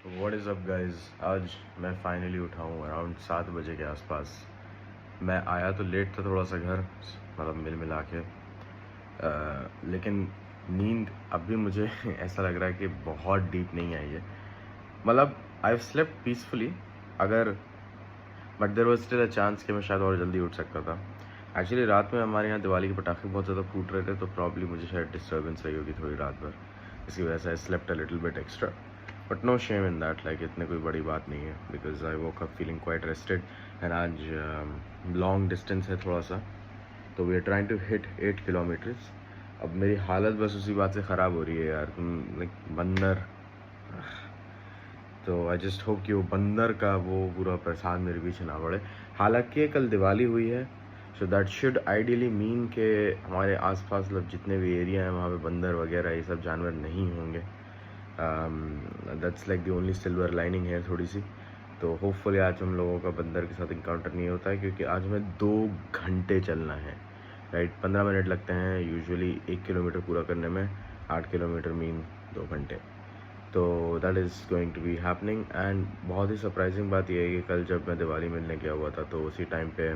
What is up guys. आज मैं finally उठा हूँ अराउंड 7 बजे के आसपास। मैं आया तो लेट था थोड़ा सा घर, मतलब मिल मिला के, लेकिन नींद अब भी मुझे ऐसा लग रहा है कि बहुत डीप नहीं आई है। मतलब आई हैव स्लेप्ट पीसफुली, अगर but there was still a chance कि मैं शायद और जल्दी उठ सकता था। एक्चुअली रात में हमारे यहाँ दिवाली के पटाखे बहुत ज़्यादा फूट रहे थे, तो प्रॉब्ली मुझे शायद डिस्टर्बेंस रही होगी थोड़ी रात भर, इसकी वजह से I slept a little bit extra. But no shame in that, like इतने कोई बड़ी बात नहीं है, because I woke up feeling quite rested. And आज लॉन्ग डिस्टेंस है थोड़ा सा, तो we are trying to hit 8 kilometres. अब मेरी हालत बस उसी बात से ख़राब हो रही है यार, लाइक बंदर। तो आई जस्ट होप कि वो बंदर का वो पूरा प्रसाद मेरे पीछे ना पड़े। हालांकि कल दिवाली हुई है, so that should ideally mean के हमारे आसपास मतलब जितने भी एरिया हैं वहाँ पे बंदर वगैरह ये सब जानवर नहीं होंगे। That's like the only silver lining है थोड़ी सी। तो होपफुली आज हम लोगों का बंदर के साथ इनकाउंटर नहीं होता है, क्योंकि आज हमें 2 घंटे चलना है। राइट, 15 मिनट लगते हैं यूजुअली 1 किलोमीटर पूरा करने में, 8 किलोमीटर मीन 2 घंटे। तो that is going to be happening. And बहुत ही सरप्राइजिंग बात यह है कि कल जब मैं दिवाली मिलने गया हुआ था, तो उसी टाइम पे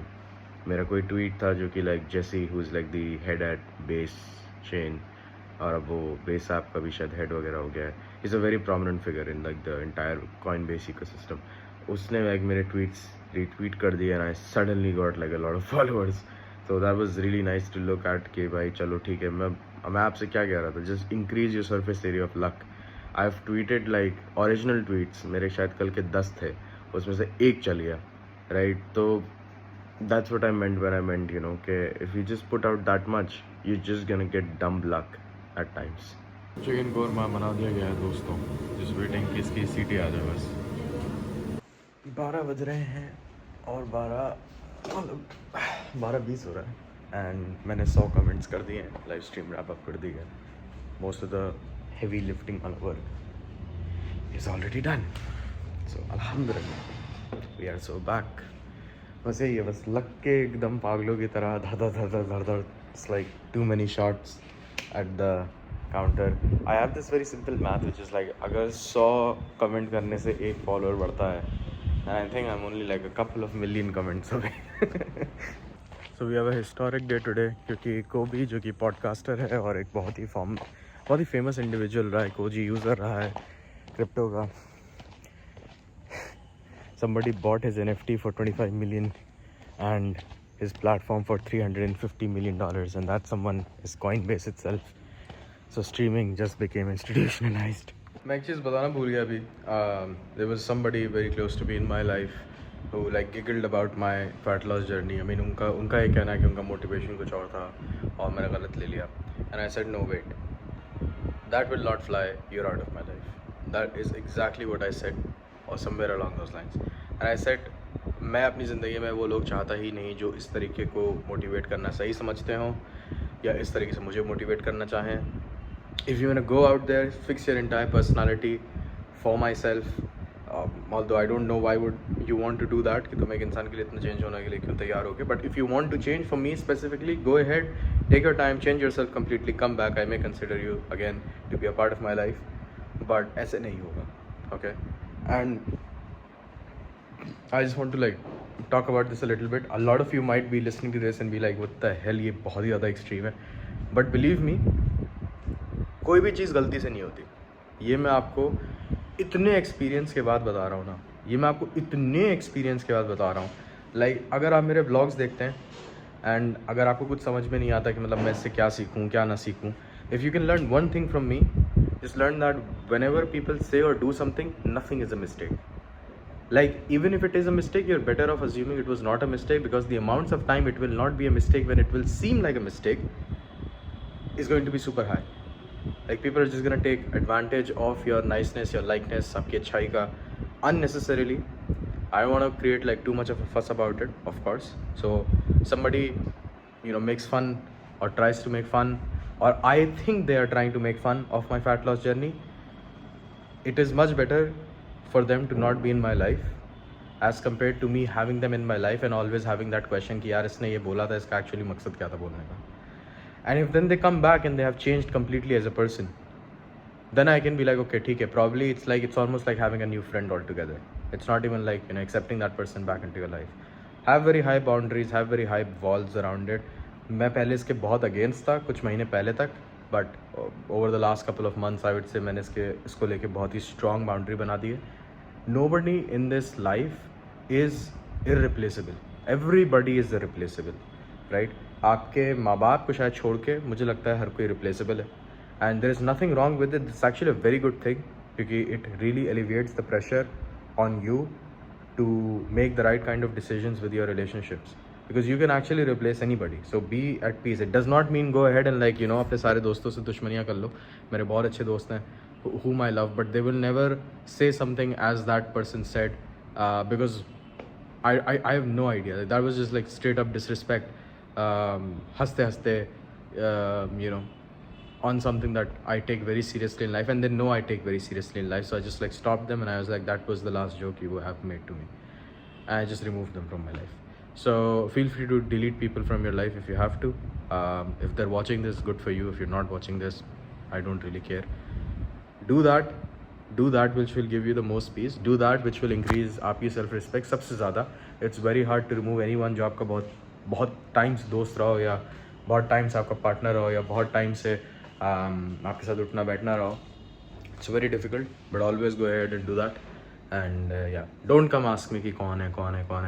मेरा कोई ट्वीट था जो कि like JC who is like the head at Base chain, और अब वो बेस ऐप का भी शायद हेड वगैरह हो गया है। Is a very prominent figure in like the entire coin base ecosystem. उसने लाइक मेरे ट्वीट्स रीट्वीट कर दिए and I suddenly got like a lot of followers. तो that was really nice to look at कि भाई चलो ठीक है। मैं आपसे क्या कह रहा था, just increase your surface area of luck. I have tweeted like original tweets मेरे शायद कल के 10 थे, उसमें से एक चल गया। राइट, तो that's what I meant when I meant you know कि if you just put out that much you just gonna get dumb luck at times. Chicken korma बना दिया गया है दोस्तों, जस्ट वेटिंग कि इसकी सीटी आ जाए बस। 12 बज रहे हैं और 12:20 हो रहा है एंड मैंने 100 कमेंट्स कर दिए हैं, लाइव स्ट्रीम रैप अप कर दी है। Most of the heavy lifting वाला वर्क इज़ ऑलरेडी डन, सो अल्हम्दुलिल्लाह वी आर सो बैक। बस यही है, बस लग के एकदम पागलों की तरह धड़ धड़ धड़ धड़ धड़ धड़, it's like too many shots at the counter. I have this very simple math which is like अगर 100 कमेंट करने से एक फॉलोअर बढ़ता है, and I think I am only like a couple of million comments away. So we have a historic day today, क्योंकि कोबी जो कि पॉडकास्टर है और एक बहुत ही फेमस इंडिविजुअल रहा है, कोजी यूज़र रहा है क्रिप्टो का। Somebody bought his NFT for 25 million and his platform for $350 million, and that someone is Coinbase itself. So streaming just became institutionalized. मैं एक चीज़ बताना भूल गया अभी। There was somebody very close to me in my life who like giggled about my fat loss journey. I mean उनका ये कहना है कि उनका मोटिवेशन कुछ और था और मैंने गलत ले लिया। And I said no, wait, that will not fly. You're out of my life. That is exactly what I said, or somewhere along those lines. And I said, मैं अपनी ज़िंदगी में वो लोग चाहता ही नहीं जो इस तरीके को मोटिवेट करना सही समझते हों या इस तरीके से मुझे मोटिवेट करना चाहें। If you want to go out there, fix your entire personality for myself. Although I don't know why would you want to do that, कि तुम एक इंसान के लिए इतना चेंज होने के लिए क्यों तैयार हो गए। But if you want to change for me specifically, go ahead, take your time, change yourself completely, come back, I may consider you again to be a part of my life. But ऐसे नहीं होगा, okay? And I just want to like talk about this a little bit. A lot of you might be listening to this and be like, what the hell, ये बहुत ही ज़्यादा extreme है। But believe me, कोई भी चीज़ गलती से नहीं होती। ये मैं आपको इतने एक्सपीरियंस के बाद बता रहा हूँ ना, ये मैं आपको इतने एक्सपीरियंस के बाद बता रहा हूँ। लाइक अगर आप मेरे ब्लॉग्स देखते हैं एंड अगर आपको कुछ समझ में नहीं आता कि मतलब मैं इससे क्या सीखूँ क्या ना सीखूँ, if you can learn one thing from me, just learn that whenever people say or do something, nothing is a mistake. Like even if it is a mistake, you're better off assuming it was not a mistake, because the amounts of time it will not be a mistake when it will seem like a mistake is going to be super high. Like people are just going to take advantage of your niceness, your likeness, आपकी अच्छाई का unnecessarily. I don't want to create like too much of a fuss about it, of course. So somebody, you know, makes fun or tries to make fun, or I think they are trying to make fun of my fat loss journey. It is much better for them to not be in my life as compared to me having them in my life and always having that question कि यार इसने ये बोला था, इसका actually मकसद क्या था बोलने का. And if then they come back and they have changed completely as a person, then I can be like, okay, ठीक है, probably it's almost like having a new friend altogether. It's not even like, you know, accepting that person back into your life. Have very high boundaries, have very high walls around it. मैं पहले इसके बहुत against था कुछ महीने पहले तक, but over the last couple of months I would say मैंने इसको लेके बहुत ही स्ट्रॉन्ग बाउंड्री बना दी है. Nobody in this life is irreplaceable. Everybody is irreplaceable, right? आपके माँ बाप को शायद छोड़ के मुझे लगता है हर कोई रिप्लेसेबल है. And there is nothing wrong with it. It's actually a very good thing because it really alleviates the pressure on you to make the right kind of decisions with your relationships, because you can actually replace anybody. So be at peace. It does not mean go ahead and, like, you know, अपने सारे दोस्तों से दुश्मनियाँ कर लो. मेरे बहुत अच्छे दोस्त हैं whom I love, but they will never say something as that person said, because I have no idea. That was just like straight up disrespect. हंसते हंसते you know, on something that I take very seriously in life, and they know I take very seriously in life. So I just like stopped them and I was like, that was the last joke you have made to me. And I just removed them from my life. So feel free to delete people from your life if you have to. If they're watching this, good for you. If you're not watching this, I don't really care. Do that which will give you the most peace. Do that which will increase आपकी self respect सबसे ज़्यादा. It's very hard to remove anyone जो आपका बहुत times दोस्त रहो, या बहुत टाइम्स आपका पार्टनर रहो, या बहुत टाइम से आपके साथ उठना बैठना रहो. It's very difficult, but always go ahead and do that. And yeah, don't come ask me कि कौन है,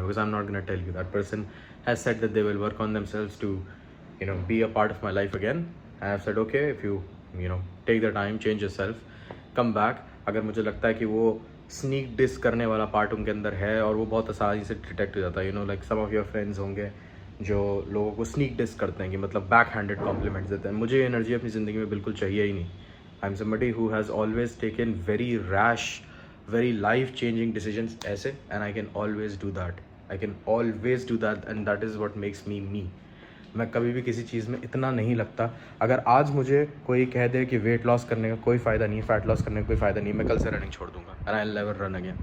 because I'm not gonna tell you. That person has said that they will work on themselves to, you know, be a part of my life again. And I've said, okay, if you know, take the time, change yourself, come back. अगर मुझे लगता है कि वो sneak dish करने वाला part उनके अंदर है और वो बहुत आसानी से डिटेक्ट हो जाता है, you know, like some of your friends होंगे जो लोगों को स्नीक डिस करते हैं, कि मतलब बैक हैंडेड कॉम्प्लीमेंट्स देते हैं. मुझे एनर्जी अपनी ज़िंदगी में बिल्कुल चाहिए ही नहीं. I am somebody who has always taken very rash, very life changing decisions ऐसे, and I can always do that. And that is what makes me me. मैं कभी भी किसी चीज़ में इतना नहीं लगता. अगर आज मुझे कोई कह दे कि वेट लॉस करने का कोई फ़ायदा नहीं है, फैट लॉस करने का कोई फ़ायदा नहीं है, मैं कल से रनिंग छोड़ दूंगा, and I will never run again.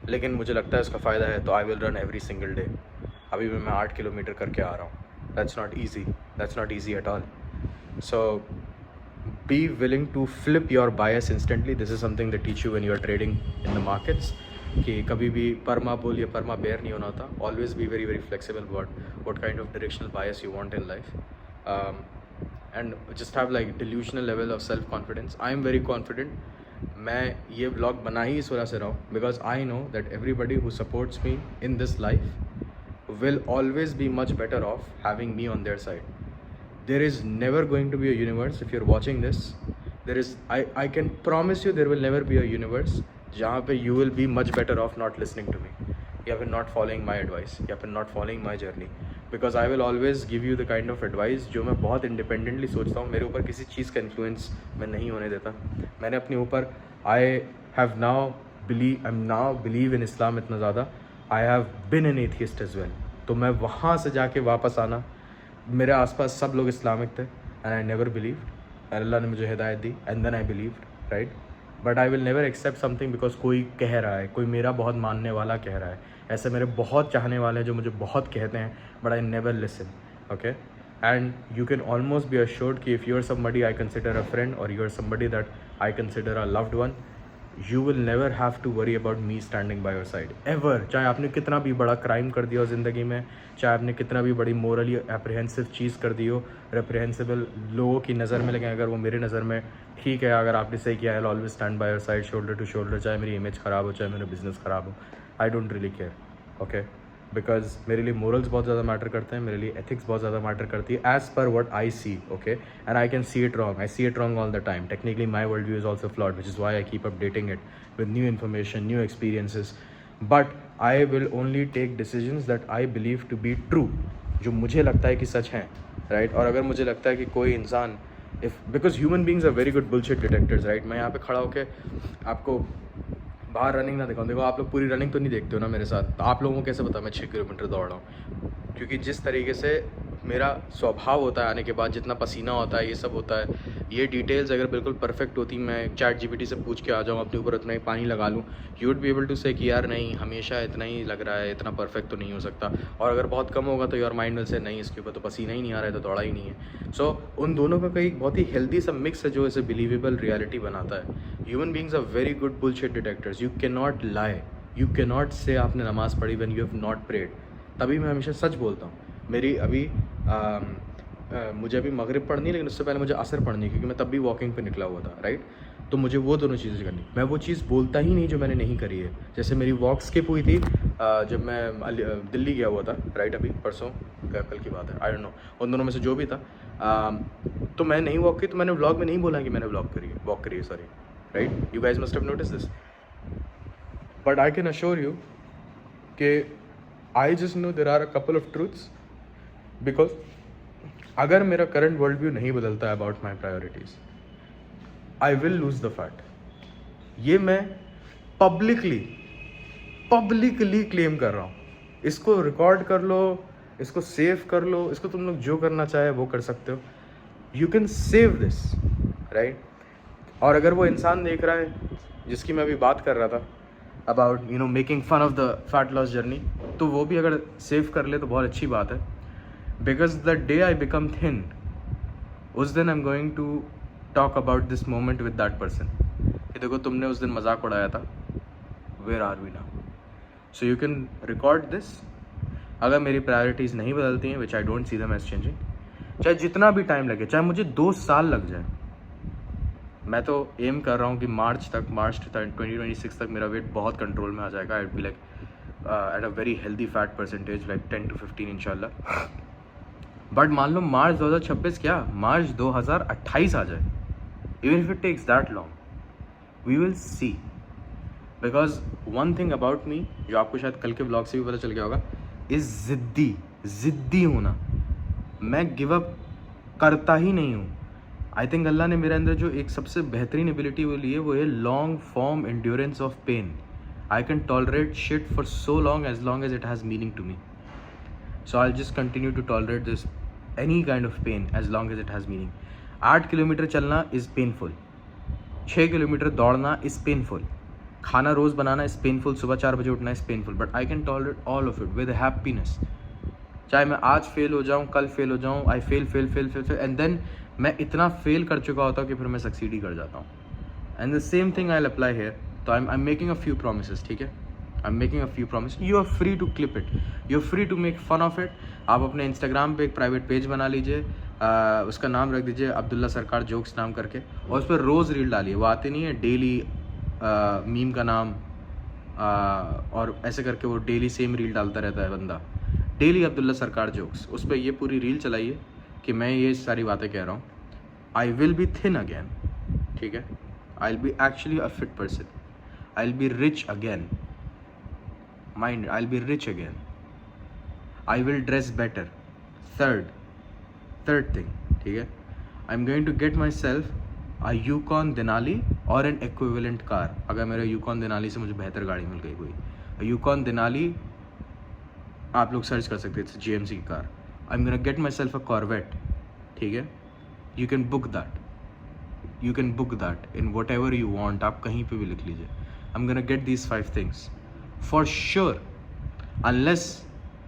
लेकिन मुझे लगता है उसका फ़ायदा है, तो I will run every single day. अभी भी मैं 8 किलोमीटर करके आ रहा हूँ. That's not easy at all. So be willing to flip your bias instantly. This is something that teach you when you are trading in the markets, कि कभी भी परमा बुल या परमा बेयर नहीं होना होता. Always be very very flexible about what kind of directional bias you want in life, and just have like delusional level of self confidence. I am very confident. मैं ये blog बना ही इस वजह से रहा हूँ, because I know that everybody who supports me in this life will always be much better off having me on their side. There is never going to be a universe, if you're watching this, there is, I can promise you there will never be a universe जहाँ पे you will be much better off not listening to me, या फिर not following my advice, या फिर not following my journey, because I will always give you the kind of advice जो मैं बहुत independently सोचता हूँ. मेरे ऊपर किसी चीज़ का influence मैं नहीं होने देता. मैंने अपने ऊपर I'm now believe in Islam इतना ज़्यादा. I have been an atheist as well. तो मैं वहाँ से जाके वापस आना, मेरे आसपास सब लोग इस्लामिक थे, and I never believed. Allah ने मुझे हिदायत दी, and then I believed, right. But I will never accept something because कोई कह रहा है, कोई मेरा बहुत मानने वाला कह रहा है. ऐसे मेरे बहुत चाहने वाले हैं जो मुझे बहुत कहते हैं, but I never listen. Okay, and you can almost be assured कि if you are somebody I consider a friend, और you are somebody that I consider a loved one, you will never have to worry about me standing by your side ever. चाहे आपने कितना भी बड़ा crime कर दिया हो ज़िंदगी में, चाहे आपने कितना भी बड़ी मोरली एप्रीहेंसिव चीज़ कर दी हो, रेप्रीहेंसिबल लोगों की नज़र में, लेकिन अगर वो मेरी नज़र में ठीक है, अगर आपने सही किया, I will always stand by your side, shoulder to shoulder. चाहे मेरी इमेज ख़राब हो, चाहे मेरा बिजनेस ख़राब हो, I don't really care. Okay, because मेरे लिए मोरल्स बहुत ज़्यादा मैटर करते हैं, मेरे लिए एथिक्स बहुत ज़्यादा मैटर करती है, as per what I see. Okay, and I can see it wrong. I see it wrong all the time. Technically my world view is also flawed, which is why I keep updating it with new information, new experiences, but I will only take decisions that I believe to be true, जो मुझे लगता है कि सच हैं, right? और अगर मुझे लगता है कि कोई इंसान, because human beings are very good bullshit detectors, right? मैं यहाँ पे खड़ा होके आपको बाहर रनिंग ना दिखाऊँ. देखो, आप लोग पूरी रनिंग तो नहीं देखते हो ना मेरे साथ, तो आप लोगों को कैसे पता मैं 6 किलोमीटर दौड़ रहा हूँ? क्योंकि जिस तरीके से मेरा स्वभाव होता है आने के बाद, जितना पसीना होता है, ये सब होता है, ये डिटेल्स अगर बिल्कुल परफेक्ट होती, मैं चैट जीपीटी से पूछ के आ जाऊँ, अपने ऊपर इतना ही पानी लगा लूँ, you would be able to say कि यार नहीं, हमेशा इतना ही लग रहा है, इतना परफेक्ट तो नहीं हो सकता। और अगर बहुत कम होगा तो योर माइंड विल से नहीं, इसके ऊपर तो पसीना ही नहीं आ रहा है, तो दौड़ा ही नहीं है। सो उन दोनों का कई बहुत ही हेल्दी सा मिक्स है जो इसे बिलीवेबल रियलिटी बनाता है। Human beings are very good bullshit detectors. You can not lie, you can not say आपने नमाज़ पढ़ी when you have not prayed. तभी मैं हमेशा सच बोलता हूँ। मेरी अभी मुझे अभी मगरिब पढ़नी है, लेकिन उससे पहले मुझे असर पढ़नी है, क्योंकि मैं तब भी वॉकिंग पे निकला हुआ था, राइट। तो मुझे वो दोनों चीज़ें करनी, मैं वो चीज़ बोलता ही नहीं जो मैंने नहीं करी है। जैसे मेरी वॉक स्किप हुई थी जब मैं दिल्ली गया हुआ था, राइट, अभी परसों कल की बात है, आई डोंट नो, उन दोनों में से जो भी था। तो मैं नहीं वॉक की, तो मैंने व्लॉग में नहीं बोला कि मैंने वॉक करी है, sorry, right. You guys must have notice this, but I can assure you कि I just know there are a couple of truths, because अगर मेरा करंट वर्ल्ड व्यू नहीं बदलता है about my priorities, I will lose the fat. ये मैं publicly claim कर रहा हूँ। इसको रिकॉर्ड कर लो, इसको सेव कर लो, इसको तुम लोग जो करना चाहे वो कर सकते हो। You can save this, right. और अगर वो इंसान देख रहा है जिसकी मैं अभी बात कर रहा था about making fun of the fat loss journey, तो वो भी अगर सेव कर ले तो बहुत अच्छी बात है। Because the day I become thin, उस दिन I am going to talk about this moment with that person कि देखो तुमने उस दिन मजाक उड़ाया था, where are we now. So you can record this. अगर मेरी प्रायोरिटीज़ नहीं बदलती हैं, which I don't see them as changing, चाहे जितना भी टाइम लगे, चाहे मुझे 2 साल लग जाए, मैं तो एम कर रहा हूँ कि मार्च 2026 तक मेरा वेट बहुत कंट्रोल में आ जाएगा। I be like at a very healthy fat percentage, like 10 to 15 इंशाल्लाह। बट मान लो मार्च 2026 क्या, मार्च 2028 आ जाए, even if it takes that long, we will see. Because one thing about me, जो आपको शायद कल के ब्लॉग से भी पता चल गया होगा, इज ज़िद्दी होना। मैं गिव अप करता ही नहीं हूँ। आई थिंक अल्लाह ने मेरे अंदर जो एक सबसे बेहतरीन एबिलिटी वो ली है, वो है long form endurance of pain. I can tolerate shit for so long as it has meaning to me. So I'll just continue to tolerate this any kind of pain as long as it has meaning. 8 kilometre चलना is painful, 6 kilometre दौड़ना is painful, खाना रोज़ बनाना is painful, सुबह 4 बजे उठना is painful, but I can tolerate all of it with happiness. चाहे मैं आज fail हो जाऊँ, कल फेल हो जाऊँ, I fail and then मैं इतना फेल कर चुका होता हूँ कि फिर मैं सक्सीड ही कर जाता हूँ. And the same thing I'll apply here. तो I'm making a few promises, ठीक है. I'm making a few promises. You are free to clip it. You're free to make fun of it. आप अपने Instagram पे एक private page बना लीजिए, उसका नाम रख दीजिए अब्दुल्ला सरकार जोक्स नाम करके, और उस पर रोज़ रील डालिए. वो आते नहीं है डेली मीम का नाम, और ऐसे करके वो डेली सेम रील डालता रहता है बंदा, डेली अब्दुल्ला सरकार जोक्स. उस पर ये पूरी रील चलाइए कि मैं ये सारी बातें कह रहा हूँ. I will be thin again, ठीक है. I will be actually a fit person. I will be rich again. Mind, I'll be rich again. I will dress better. Third thing, ठीक है. I'm going to get myself a Yukon Denali or an equivalent car. अगर मेरे Yukon Denali से मुझे बेहतर गाड़ी मिल गई कोई, Yukon Denali आप लोग सर्च कर सकते हैं, GMC की car. I'm gonna get myself a Corvette, ठीक है. You can book that. You can book that in whatever you want. आप कहीं पे भी लिख लीजिए. I'm gonna get these 5 things. For sure, unless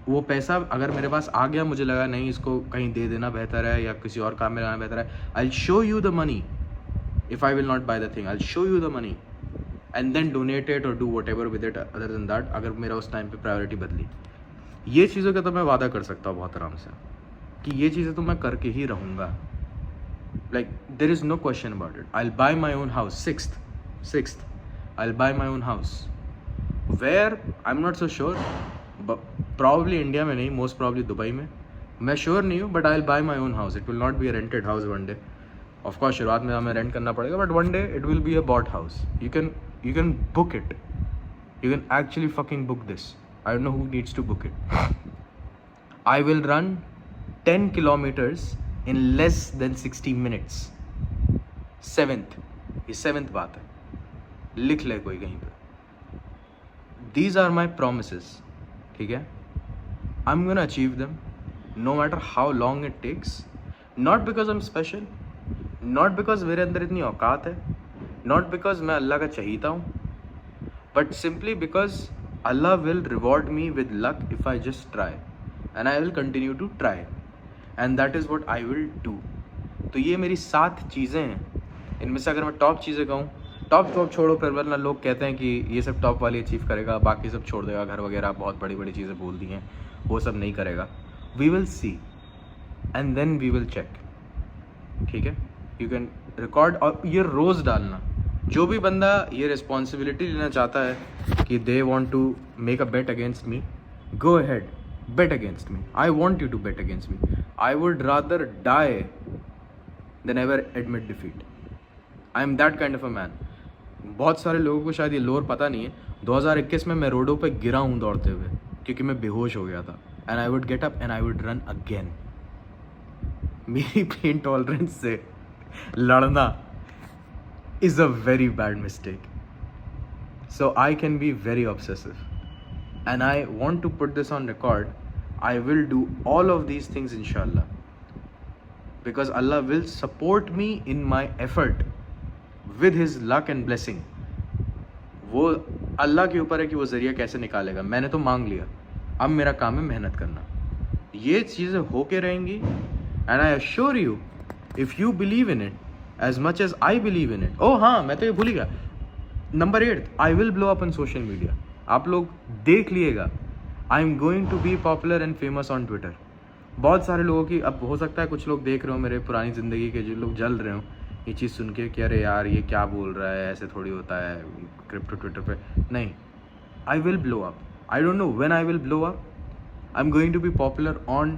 वो पैसा अगर मेरे पास आ गया, मुझे लगा नहीं इसको कहीं दे देना बेहतर है या किसी और काम में लगाना बेहतर है, I will show you the money. If I will not buy the thing, I will show you the money and then donate it और do whatever with it. Other than that, अगर मेरा उस time पे priority बदली, ये चीज़ों का तो मैं वादा कर सकता हूँ बहुत आराम से कि ये चीज़ें तो मैं करके ही रहूँगा. Like there is no question about it. I will buy my own house. Sixth I will buy my own house. Where I am not so sure, probably India में नहीं, मोस्ट प्रॉब्ली दुबई में. मैं sure नहीं हूँ, but I will buy my own house. It will not be a rented house one day. Of course शुरुआत में हमें rent करना पड़ेगा, but one day it will be a bought house. You can book it. You can actually fucking book this. I don't know who needs to book it. I will run 10 kilometres in less than 60 minutes. ये seventh बात है, लिख ले कोई कहीं पर. These are my promises, ठीक है. I'm gonna achieve them no matter how long it takes. Not because I'm special, not because मेरे अंदर इतनी औकात है, नॉट बिकॉज मैं अल्लाह का चहीता हूँ, but simply because Allah will reward me with luck if I just try, and I will continue to try, and that is what I will do. तो ये मेरी 7 चीज़ें हैं. इनमें से अगर मैं टॉप चीज़ें कहूँ, टॉप छोड़ो, फिर वरना लोग कहते हैं कि ये सब टॉप वाली अचीव करेगा, बाकी सब छोड़ देगा, घर वगैरह बहुत बड़ी बड़ी चीज़ें बोल दी हैं, वो सब नहीं करेगा. We will see and then we will check. ठीक है, यू कैन रिकॉर्ड और ये रोज़ डालना. जो भी बंदा ये रिस्पॉन्सिबिलिटी लेना चाहता है कि they want to make a bet against me, go ahead, bet against me. I want you to bet against me. I would rather die than ever admit defeat. I am that kind of a man. बहुत सारे लोगों को शायद ये लोर पता नहीं है. 2021 में मैं रोडों पे गिरा हूँ दौड़ते हुए क्योंकि मैं बेहोश हो गया था. And I would get up and I would run again. मेरी पेन टॉलरेंस से लड़ना is a very bad mistake. So I can be very obsessive. And I want to put this on record. I will do all of these things inshallah, because Allah will support me in my effort with His luck and blessing. वो अल्लाह के ऊपर है कि वो ज़रिया कैसे निकालेगा. मैंने तो मांग लिया, अब मेरा काम है मेहनत करना. ये चीज़ें होके रहेंगी. And I assure you, if you believe in it as much as I believe in it. ओह हाँ, मैं तो ये भूल ही गया. Number 8, I will blow up on social media. आप लोग देख लिएगा, I am going to be popular and famous on Twitter. बहुत सारे लोगों की, अब हो सकता है कुछ लोग देख रहे हो मेरे पुरानी ज़िंदगी के, जो लोग जल रहे हो ये चीज़ सुन के कि अरे यार ये क्या बोल रहा है, ऐसे थोड़ी होता है क्रिप्टो ट्विटर पे. नहीं, I will blow up. I don't know when I will blow up. I am going to be popular on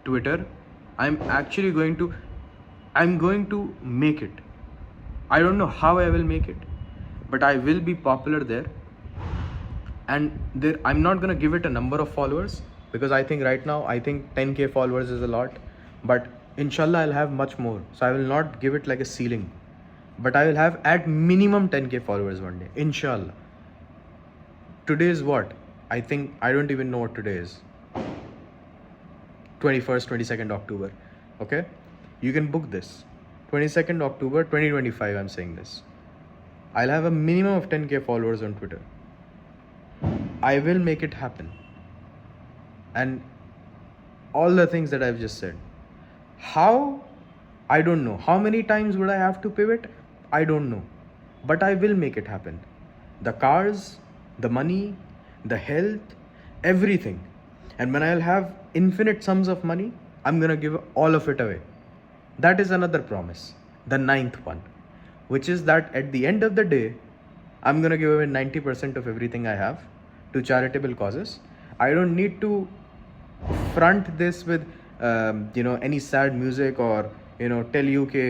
Twitter. I am going to make it. I don't know how I will make it, but I will be popular there. And there, I'm not gonna give it a number of followers, because I think right now, I think 10k followers is a lot, but inshallah I'll have much more. So I will not give it like a ceiling, but I will have at minimum 10k followers one day, inshallah. Today is what? I think, I don't even know what today is. 21st, 22nd October. Okay? You can book this. 22nd October 2025, I'm saying this. I'll have a minimum of 10k followers on Twitter. I will make it happen. And all the things that I've just said. How? I don't know. How many times would I have to pivot? I don't know. But I will make it happen. The cars, the money, the health, everything. And when I'll have infinite sums of money, I'm gonna give all of it away. That is another promise. The 9th one. Which is that at the end of the day, I'm going to give away 90% of everything I have to charitable causes. I don't need to front this with, any sad music or, tell you कि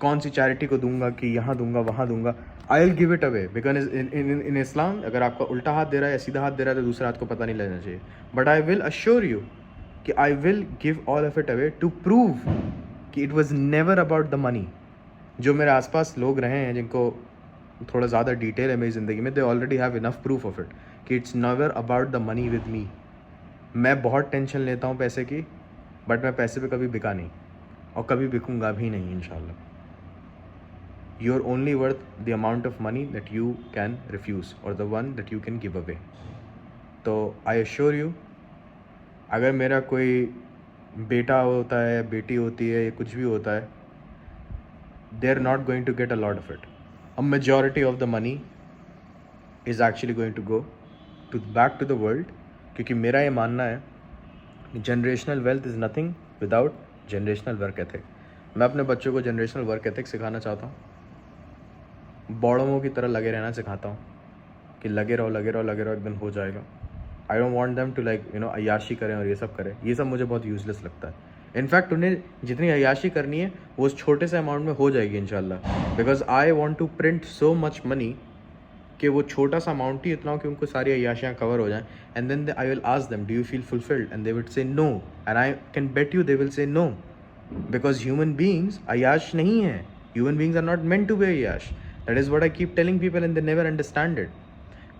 कौन सी charity को दूंगा कि यहाँ दूंगा वहाँ दूंगा. I'll give it away because in Islam, अगर आपका उल्टा हाथ दे रहा है या सीधा हाथ दे रहा है तो दूसरे हाथ को पता नहीं लगना चाहिए. But I will assure you कि I will give all of it away to prove कि it was never about the money. जो मेरे आसपास लोग रहे हैं जिनको थोड़ा ज़्यादा डिटेल है मेरी ज़िंदगी में, they already have enough proof of it कि it's never about the money with me. मैं बहुत टेंशन लेता हूँ पैसे की, बट मैं पैसे पे कभी बिका नहीं और कभी बिकूँगा भी नहीं इंशाल्लाह. You are only worth the amount of money that you can refuse और the one that you can give away. तो आई एश्योर यू, अगर मेरा कोई बेटा होता है, बेटी होती है, या कुछ भी होता है, they're not going to get a lot of it. A majority of the money is actually going to go back to the world, क्योंकि मेरा ये मानना है कि generational wealth is nothing without generational work ethic. मैं अपने बच्चों को generational work ethic सिखाना चाहता हूँ. बौड़ों की तरह लगे रहना सिखाता हूँ कि लगे रहो, एक दिन हो जाएगा. I don't want them to अय्याशी करें और ये सब करें. ये सब मुझे बहुत यूजलेस लगता है. इनफैक्ट उन्हें जितनी अय्याशी करनी है वो उस छोटे से अमाउंट में हो जाएगी इंशाल्लाह, because I want to print so much money कि वो छोटा सा अमाउंट ही इतना हो कि उनको सारी अय्याशियाँ कवर हो जाएं. And then I will ask them, do you feel fulfilled? And they will say no. And I can bet you they will say no, because human beings अय्याश नहीं है. Human beings are not meant to be अय्याश. That is what I keep telling people and they never understand it.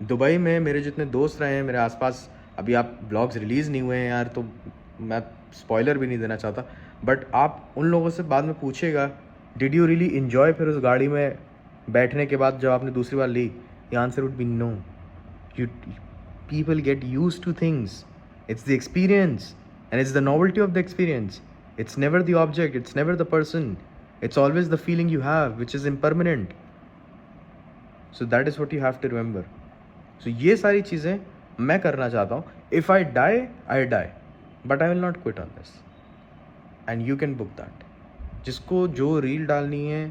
Dubai में मेरे जितने दोस्त रहे हैं मेरे आसपास, अभी आप ब्लॉग्स रिलीज़ नहीं हुए हैं यार, तो मैं स्पॉइलर भी नहीं देना चाहता, बट आप उन लोगों से बाद में पूछेगा डिड यू रियली इन्जॉय फिर उस गाड़ी में बैठने के बाद जब आपने दूसरी बार ली, the answer would be no. You people get used to things. It's the experience and it's the novelty of the experience. It's never the object, it's never the person. It's always the feeling you have, which is impermanent. So that is what you have to remember. So ये सारी चीज़ें मैं करना चाहता हूँ. If I die, I die. But I will not quit on this. And you can book that. जिसको जो reel डालनी है,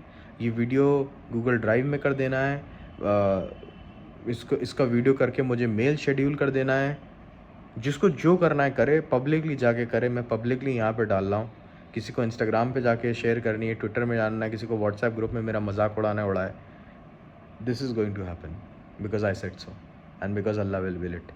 ये वीडियो गूगल ड्राइव में कर देना है, इसका वीडियो करके मुझे मेल शेड्यूल कर देना है, जिसको जो करना है करे, पब्लिकली जाके करे. मैं पब्लिकली यहाँ पे डाल रहा हूँ. किसी को इंस्टाग्राम पे जाके शेयर करनी है, ट्विटर में जानना है, किसी को व्हाट्सएप ग्रुप में मेरा मजाक उड़ाना है. This is going to happen because I said so and because Allah will it.